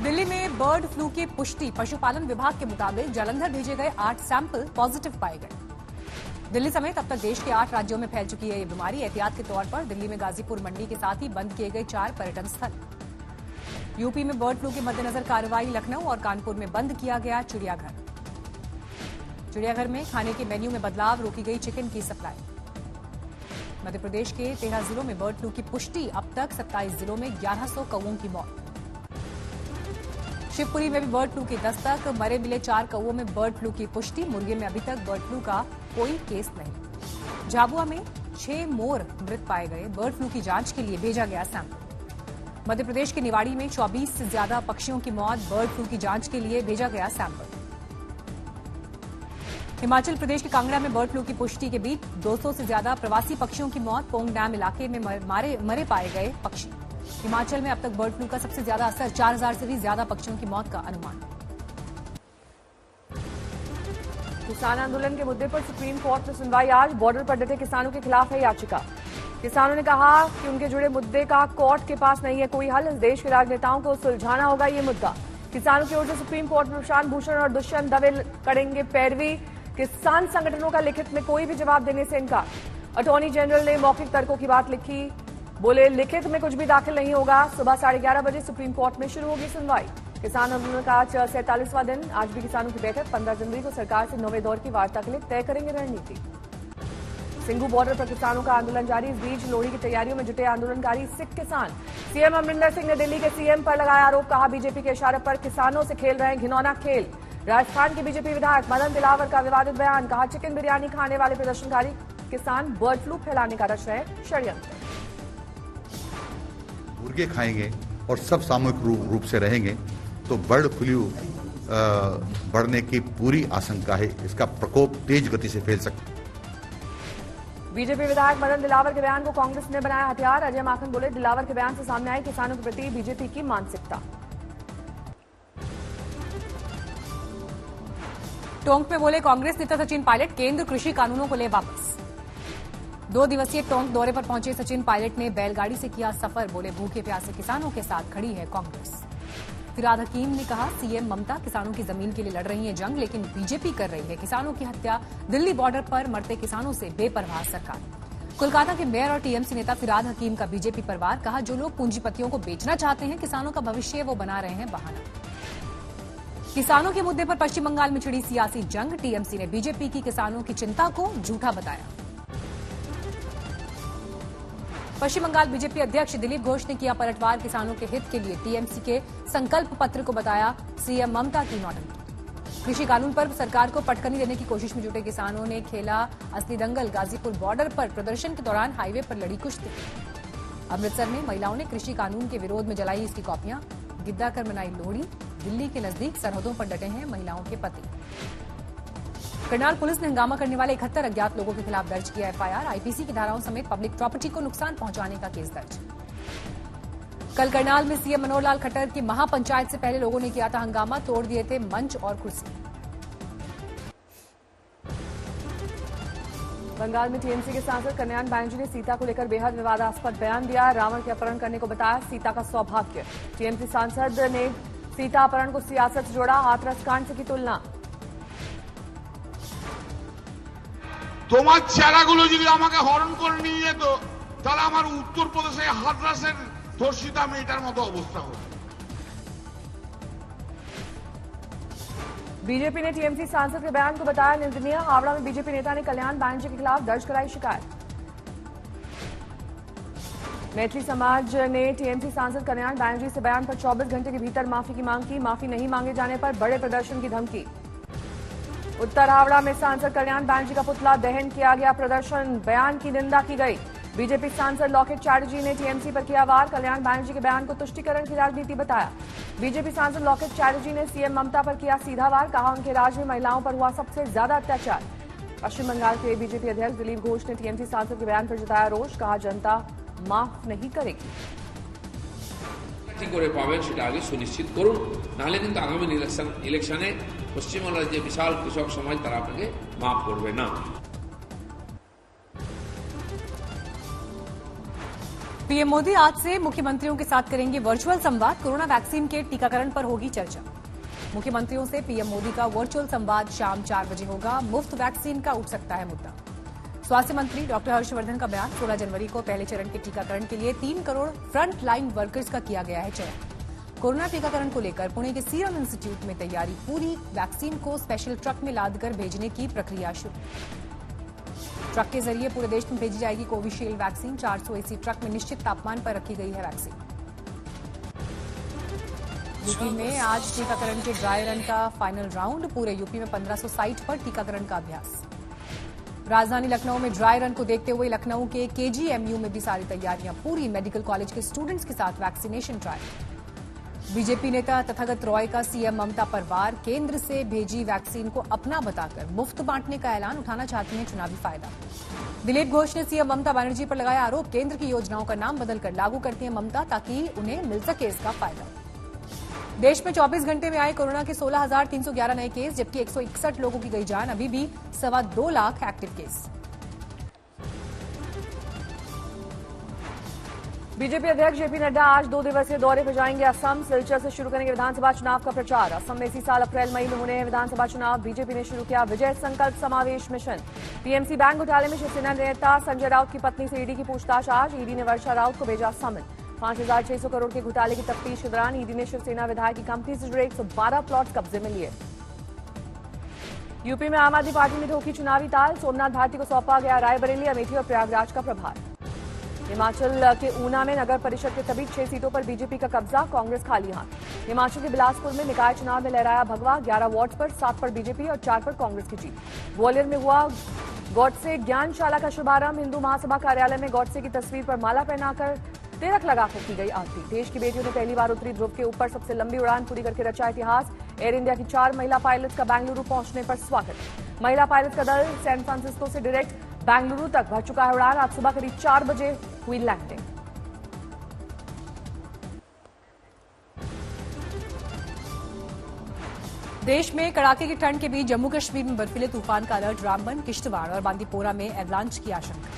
दिल्ली में bird flu की पुष्टि। पशुपालन विभाग के मुताबिक जालंधर भेजे गए 8 सैंपल पॉजिटिव पाए गए। दिल्ली समेत अब तक देश के 8 राज्यों में फैल चुकी है ये बीमारी। एहतियात के तौर पर दिल्ली में गाजीपुर मंडी के साथ ही बंद किए गए 4 पर्यटन स्थल। यूपी में बर्ड फ्लू के मद्देनजर कार्रवाई। लखनऊ और कानपुर में बंद किया गया चिड़ियाघर। चिड़ियाघर में खाने के मेन्यू में बदलाव, रोकी गई चिकन की सप्लाई। मध्य प्रदेश के 13 जिलों में बर्ड फ्लू की पुष्टि। अब तक 27 जिलों में 1100 कौवों की मौत। शिवपुरी में भी बर्ड फ्लू की दस्तक। मरे मिले 4 कौवों में बर्ड फ्लू की पुष्टि। मुर्गे में अभी तक बर्ड फ्लू का कोई केस नहीं। झाबुआ में 6 मोर मृत पाए गए। बर्ड फ्लू की जांच के लिए भेजा गया सैंपल। मध्य प्रदेश के निवाड़ी में 24 से ज्यादा पक्षियों की मौत। बर्ड फ्लू की जांच के लिए भेजा गया सैंपल। हिमाचल प्रदेश के कांगड़ा में बर्ड फ्लू की पुष्टि के बीच 200 से ज्यादा प्रवासी पक्षियों की मौत। पोंग डैम इलाके में मरे पाए गए पक्षी। हिमाचल में अब तक बर्ड फ्लू का सबसे ज्यादा असर। 4000 से भी ज्यादा पक्षियों की मौत का अनुमान। किसान आंदोलन के मुद्दे पर सुप्रीम कोर्ट में सुनवाई आज। बॉर्डर पर डटे किसानों के खिलाफ है याचिका। किसानों ने कहा कि उनके जुड़े मुद्दे का कोर्ट के पास नहीं है कोई हल। इस देश के राजनेताओं को सुलझाना होगा ये मुद्दा। किसानों की ओर से सुप्रीम कोर्ट में प्रशांत भूषण और दुष्यंत दवे करेंगे पैरवी। किसान संगठनों का लिखित में कोई भी जवाब देने से इनकार। अटॉर्नी जनरल ने मौखिक तर्कों की बात लिखी। बोले लिखित में कुछ भी दाखिल नहीं होगा। सुबह 11:30 बजे सुप्रीम कोर्ट में शुरू होगी सुनवाई। किसान आंदोलन का आज 47वां दिन। आज भी किसानों की बैठक। 15 जनवरी को सरकार से 9वें दौर की वार्ता के लिए तय करेंगे रणनीति। सिंघू बॉर्डर पर किसानों का आंदोलन जारी। इस बीच लोहड़ी की तैयारियों में जुटे आंदोलनकारी सिख किसान। सीएम अमरिंदर सिंह ने दिल्ली के सीएम पर लगाया आरोप। कहा बीजेपी के इशारे पर किसानों से खेल रहे हैं घिनौना खेल। राजस्थान के बीजेपी विधायक मदन दिलावर का विवादित बयान। कहा चिकन बिरयानी खाने वाले प्रदर्शनकारी किसान बर्ड फ्लू फैलाने का रच रहे षड्यंत्र। मुर्गे खाएंगे और सब सामूहिक रूप से रहेंगे तो बर्ड फ्लू बढ़ने की पूरी आशंका है। इसका प्रकोप तेज गति से फैल सकता है। बीजेपी विधायक मदन दिलावर के बयान को कांग्रेस ने बनाया हथियार। अजय माखन बोले दिलावर के बयान से सामने आई किसानों के प्रति बीजेपी की मानसिकता। टोंक में बोले कांग्रेस नेता सचिन पायलट, केंद्र कृषि कानूनों को ले वापस। 2 दिवसीय टोंक दौरे पर पहुंचे सचिन पायलट ने बैलगाड़ी से किया सफर। बोले भूखे प्यासे किसानों के साथ खड़ी है कांग्रेस। फिराद हकीम ने कहा सीएम ममता किसानों की जमीन के लिए लड़ रही है जंग, लेकिन बीजेपी कर रही है किसानों की हत्या। दिल्ली बॉर्डर पर मरते किसानों से बेपरवाह सरकार। कोलकाता के मेयर और टीएमसी नेता फिराद हकीम का बीजेपी परिवार। कहा जो लोग पूंजीपतियों को बेचना चाहते हैं किसानों का भविष्य वो बना रहे हैं बहाना। किसानों के मुद्दे पर पश्चिम बंगाल में छिड़ी सियासी जंग। टीएमसी ने बीजेपी की किसानों की चिंता को झूठा बताया। पश्चिम बंगाल बीजेपी अध्यक्ष दिलीप घोष ने किया पलटवार। किसानों के हित के लिए टीएमसी के संकल्प पत्र को बताया सीएम ममता की नौटंकी। कृषि कानून पर सरकार को पटकनी देने की कोशिश में जुटे किसानों ने खेला असली दंगल। गाजीपुर बॉर्डर पर प्रदर्शन के दौरान हाईवे पर लड़ी कुश्ती। अमृतसर में महिलाओं ने कृषि कानून के विरोध में जलाई इसकी कॉपियां। गिद्दा कर मनाई लोहड़ी। दिल्ली के नजदीक सरहदों पर डटे हैं महिलाओं के पति। करनाल पुलिस ने हंगामा करने वाले 71 अज्ञात लोगों के खिलाफ दर्ज किया एफआईआर। आईपीसी की धाराओं समेत पब्लिक प्रॉपर्टी को नुकसान पहुंचाने का केस दर्ज। कल करनाल में सीएम मनोहर लाल खट्टर की महापंचायत से पहले लोगों ने किया था हंगामा। तोड़ दिए थे मंच और कुर्सी। बंगाल में टीएमसी के सांसद कल्याण बैनर्जी ने सीता को लेकर बेहद विवादास्पद बयान दिया। रावण के अपहरण करने को बताया सीता का सौभाग्य। टीएमसी सांसद ने सीता अपहरण को सियासत से जोड़ा। हाथरस कांड से की तुलना। তোমার চেহারাগুলো যদি আমাকে হরণ করে নিয়ে যেত তাহলে আমার উত্তরপ্রদেশে হাথরাসের ধর্ষিতা মেয়েটার মতো অবস্থা হতো। बीजेपी ने टीएमसी सांसद के बयान को बताया निंदनीय। हावड़ा में बीजेपी नेता ने कल्याण बैनर्जी के खिलाफ दर्ज कराई शिकायत। मैथिली समाज ने टीएमसी सांसद कल्याण बैनर्जी से बयान पर 24 घंटे के भीतर माफी की मांग की। माफी नहीं मांगे जाने पर बड़े प्रदर्शन की धमकी। उत्तर हावड़ा में सांसद कल्याण बैनर्जी का पुतला दहन किया गया। प्रदर्शन बयान की निंदा की गई। बीजेपी सांसद लौकिक चैटर्जी ने टीएमसी पर किया वार। कल्याण बैनर्जी के बयान को तुष्टीकरण की राजनीति बताया। बीजेपी सांसद लौकिक चैटर्जी ने सीएम ममता पर किया सीधा वार। कहा उनके राज में महिलाओं पर हुआ सबसे ज्यादा अत्याचार। पश्चिम बंगाल के बीजेपी अध्यक्ष दिलीप घोष ने टीएमसी सांसद के बयान पर जताया रोष। कहा जनता माफ नहीं करेगी। কি করে পাবেন সেটা আগে সুনিশ্চিত করুন, নাহলে কিন্তু আগামী ইলেকশনে পশ্চিমবাংলার যে বিশাল কৃষক সমাজ তারা আপনাকে মাফ করবে না। पीएम मोदी आज से मुख्यमंत्रियों के साथ करेंगे वर्चुअल संवाद। कोरोना वैक्सीन के टीकाकरण पर होगी चर्चा। मुख्यमंत्रियों से पीएम मोदी का वर्चुअल संवाद शाम 4 बजे होगा। मुफ्त वैक्सीन का उठ सकता है मुद्दा। स्वास्थ्य मंत्री डॉक्टर हर्षवर्धन का बयान। 16 जनवरी को पहले चरण के टीकाकरण के लिए 3 करोड़ फ्रंट लाइन वर्कर्स का किया गया है चयन। कोरोना टीकाकरण को लेकर पुणे के सीरम इंस्टीट्यूट में तैयारी पूरी। वैक्सीन को स्पेशल ट्रक में लादकर भेजने की प्रक्रिया शुरू। ट्रक के जरिए पूरे देश में भेजी जाएगी कोविशील्ड वैक्सीन। 400 एसी ट्रक में निश्चित तापमान पर रखी गई है वैक्सीन। यूपी में आज टीकाकरण के ड्राई रन का फाइनल राउंड। पूरे यूपी में 1500 साइट पर टीकाकरण का अभ्यास। राजधानी लखनऊ में ड्राई रन को देखते हुए लखनऊ के केजीएमयू में भी सारी तैयारियां पूरी। मेडिकल कॉलेज के स्टूडेंट्स के साथ वैक्सीनेशन ट्रायल। बीजेपी नेता तथागत रॉय का सीएम ममता पर वार। केंद्र से भेजी वैक्सीन को अपना बताकर मुफ्त बांटने का ऐलान। उठाना चाहती हैं चुनावी फायदा। दिलीप घोष ने सीएम ममता बनर्जी पर लगाया आरोप। केंद्र की योजनाओं का नाम बदलकर लागू करती हैं ममता ताकि उन्हें मिल सके इसका फायदा। देश में 24 घंटे में आए कोरोना के 16,311 नए केस, जबकि 161 लोगों की गई जान। अभी भी 2.25 लाख एक्टिव केस। बीजेपी अध्यक्ष जेपी नड्डा आज 2 दिवसीय दौरे पर जाएंगे असम। सिलचर से शुरू करेंगे विधानसभा चुनाव का प्रचार। असम में इसी साल अप्रैल मई में होने हैं विधानसभा चुनाव। बीजेपी ने शुरू किया विजय संकल्प समावेश मिशन। पीएमसी बैंक घोटाले में शिवसेना नेता संजय राउत की पत्नी से ईडी की पूछताछ आज। ईडी ने वर्षा राउत को भेजा समन। 5,600 करोड़ के घोटाले की तफ्तीश के दौरान ईडी ने शिवसेना विधायक की कंपनी से जुड़े 112 प्लॉट कब्जे में लिए। यूपी में आम आदमी पार्टी ने ठोकी चुनावी ताल। सोमनाथ भारती को सौंपा गया रायबरेली, अमेठी और प्रयागराज का प्रभार। हिमाचल के ऊना में नगर परिषद के सभी 6 सीटों पर बीजेपी का कब्जा, कांग्रेस खाली हाथ। हिमाचल के बिलासपुर में निकाय चुनाव में लहराया भगवा। 11 वार्ड पर 7 पर बीजेपी और 4 पर कांग्रेस की जीत। ग्वालियर में हुआ गॉडसे ज्ञानशाला का शुभारंभ। हिंदू महासभा कार्यालय में गॉडसे की तस्वीर पर माला पहनाकर तिलक लगाकर की गई आरती। देश की बेटियों ने पहली बार उत्तरी ध्रुव के ऊपर सबसे लंबी उड़ान पूरी करके रचा इतिहास। एयर इंडिया की 4 महिला पायलट्स का बेंगलुरु पहुंचने पर स्वागत। महिला पायलट का दल सैन फ्रांसिस्को से डायरेक्ट बेंगलुरु तक भर चुका है उड़ान। आज सुबह करीब 4 बजे हुई लैंडिंग। देश में कड़ाके की ठंड के बीच जम्मू कश्मीर में बर्फीले तूफान का अलर्ट। रामबन, किश्तवाड़ और बांदीपोरा में एवलांच की आशंका।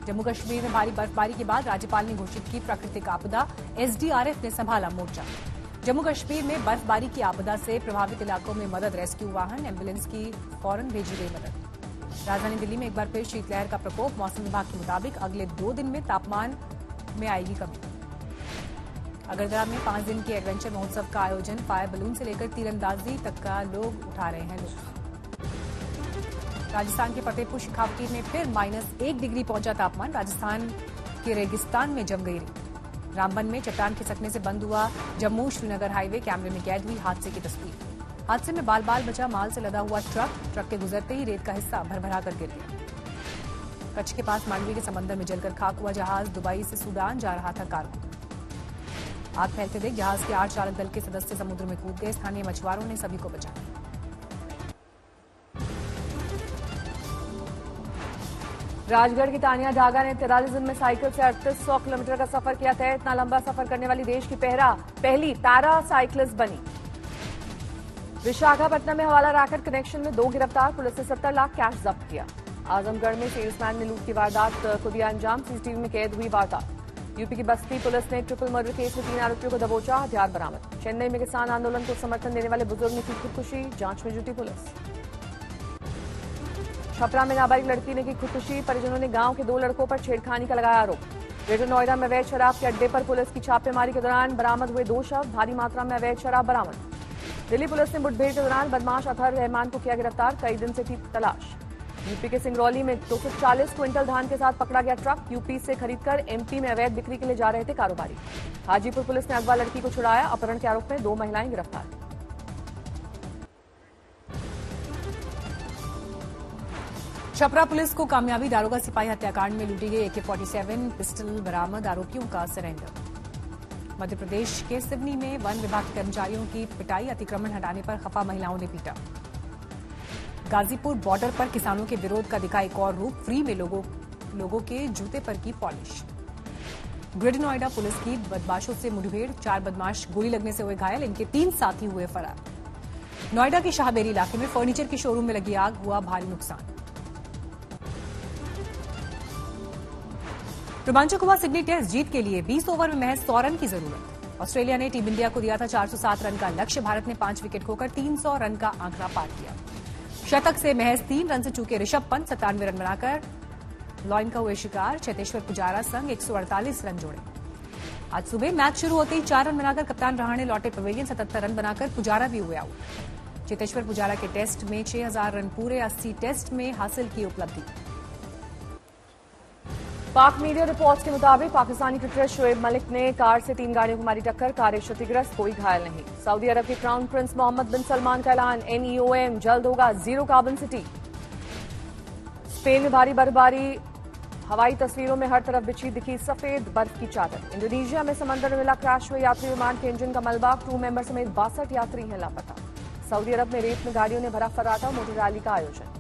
जम्मू कश्मीर में भारी बर्फबारी के बाद राज्यपाल ने घोषित की प्राकृतिक आपदा। एसडीआरएफ ने संभाला मोर्चा। जम्मू कश्मीर में बर्फबारी की आपदा से प्रभावित इलाकों में मदद। रेस्क्यू वाहन, एम्बुलेंस की फौरन भेजी गई मदद। राजधानी दिल्ली में एक बार फिर शीतलहर का प्रकोप। मौसम विभाग के मुताबिक अगले 2 दिन में तापमान में आएगी कमी। अगरतला में 5 दिन के एडवेंचर महोत्सव का आयोजन। फायर बलून से लेकर तीरंदाजी तक का लोग उठा रहे हैं लुत्फ। राजस्थान के फतेहपुर शेखावटी में फिर -1 डिग्री पहुंचा तापमान। राजस्थान के रेगिस्तान में जम गई रेत। रामबन में चट्टान खिसकने से बंद हुआ जम्मू श्रीनगर हाईवे। कैमरे में कैद हुई हादसे की तस्वीर। हादसे में बाल बाल बचा माल से लदा हुआ ट्रक के गुजरते ही रेत का हिस्सा भरभरा कर गिर गया। कच्छ के पास मांडवी के समंदर में जलकर खाक हुआ जहाज। दुबई से सूडान जा रहा था कार्गो। आग फैलते देख जहाज के 8 चालक दल के सदस्य समुद्र में कूद गए। स्थानीय मछुआरों ने सभी को बचाया। राजगढ़ की तानिया ढागा ने 43 दिन में साइकिल से 3800 किलोमीटर का सफर किया तय। इतना लंबा सफर करने वाली देश की पहली पैरा साइकिलिस्ट बनी। विशाखापट्टनम में हवाला रैकेट कनेक्शन में 2 गिरफ्तार। पुलिस ने 70 लाख कैश जब्त किया। आजमगढ़ में सेल्समैन ने लूट की वारदात को दिया अंजाम। सीसीटीवी में कैद हुई वारदात। यूपी की बस्ती पुलिस ने ट्रिपल मर्डर केस में 3 आरोपियों को दबोचा। हथियार बरामद। चेन्नई में किसान आंदोलन को समर्थन देने वाले बुजुर्ग ने की खुदकुशी। जांच में जुटी पुलिस। छपरा में नाबालिग लड़की ने की खुदकुशी। परिजनों ने गांव के 2 लड़कों पर छेड़खानी का लगाया आरोप। ग्रेटर नोएडा में अवैध शराब के अड्डे पर पुलिस की छापेमारी के दौरान बरामद हुए 2 शव। भारी मात्रा में अवैध शराब बरामद। दिल्ली पुलिस ने मुठभेड़ के दौरान बदमाश अतहर रहमान को किया गिरफ्तार। कई दिन से थी तलाश। यूपी के सिंगरौली में 240 क्विंटल धान के साथ पकड़ा गया ट्रक। यूपी से खरीदकर एमपी में अवैध बिक्री के लिए जा रहे थे कारोबारी। हाजीपुर पुलिस ने अगवा लड़की को छुड़ाया। अपहरण के आरोप में 2 महिलाएं गिरफ्तार। छपरा पुलिस को कामयाबी। दारोगा सिपाही हत्याकांड में लूटी गई AK-47 पिस्टल बरामद। आरोपियों का सरेंडर। मध्य प्रदेश के सिवनी में वन विभाग के कर्मचारियों की पिटाई। अतिक्रमण हटाने पर खफा महिलाओं ने पीटा। गाजीपुर बॉर्डर पर किसानों के विरोध का दिखा एक और रूप। फ्री में लोगों के जूते पर की पॉलिश। ग्रेटर नोएडा पुलिस की बदमाशों से मुठभेड़। 4 बदमाश गोली लगने से हुए घायल। इनके 3 साथी हुए फरार। नोएडा के शाहबेरी इलाके में फर्नीचर के शोरूम में लगी आग। हुआ भारी नुकसान। रोमांचक हुआ सिडनी टेस्ट जीत के लिए 20 ओवर में महज 100 रन की जरूरत। ऑस्ट्रेलिया ने टीम इंडिया को दिया था 407 रन का लक्ष्य। भारत ने 5 विकेट खोकर 300 रन का आंकड़ा पार किया। शतक से महज 3 रन से चूके ऋषभ पंत 97 रन बनाकर लॉइन का हुए शिकार। चेतेश्वर पुजारा संग 148 रन जोड़े। आज सुबह मैच शुरू होते ही 4 रन बनाकर कप्तान रहाणे लौटे पवेलियन। 77 रन बनाकर पुजारा भी हुए आउट। चेतेश्वर पुजारा के टेस्ट में 6000 रन पूरे 80 टेस्ट में हासिल की उपलब्धि। पाक मीडिया रिपोर्ट्स के मुताबिक पाकिस्तानी क्रिकेटर शोएब मलिक ने कार से 3 गाड़ियों को मारी टक्कर। कार क्षतिग्रस्त, कोई घायल नहीं। सऊदी अरब के क्राउन प्रिंस मोहम्मद बिन सलमान का ऐलान, NEOM जल्द होगा जीरो कार्बन सिटी। स्पेन में भारी बर्फबारी, हवाई तस्वीरों में हर तरफ बिछी दिखी सफेद बर्फ की चादर। इंडोनेशिया में समंदर में मिला क्रैश हुए यात्री विमान के इंजन का मलबा। क्रू मेंबर समेत 62 यात्री हैं लापता। सऊदी अरब में रेत में गाड़ियों ने भरा फर्राटा, मोटर रैली का आयोजन।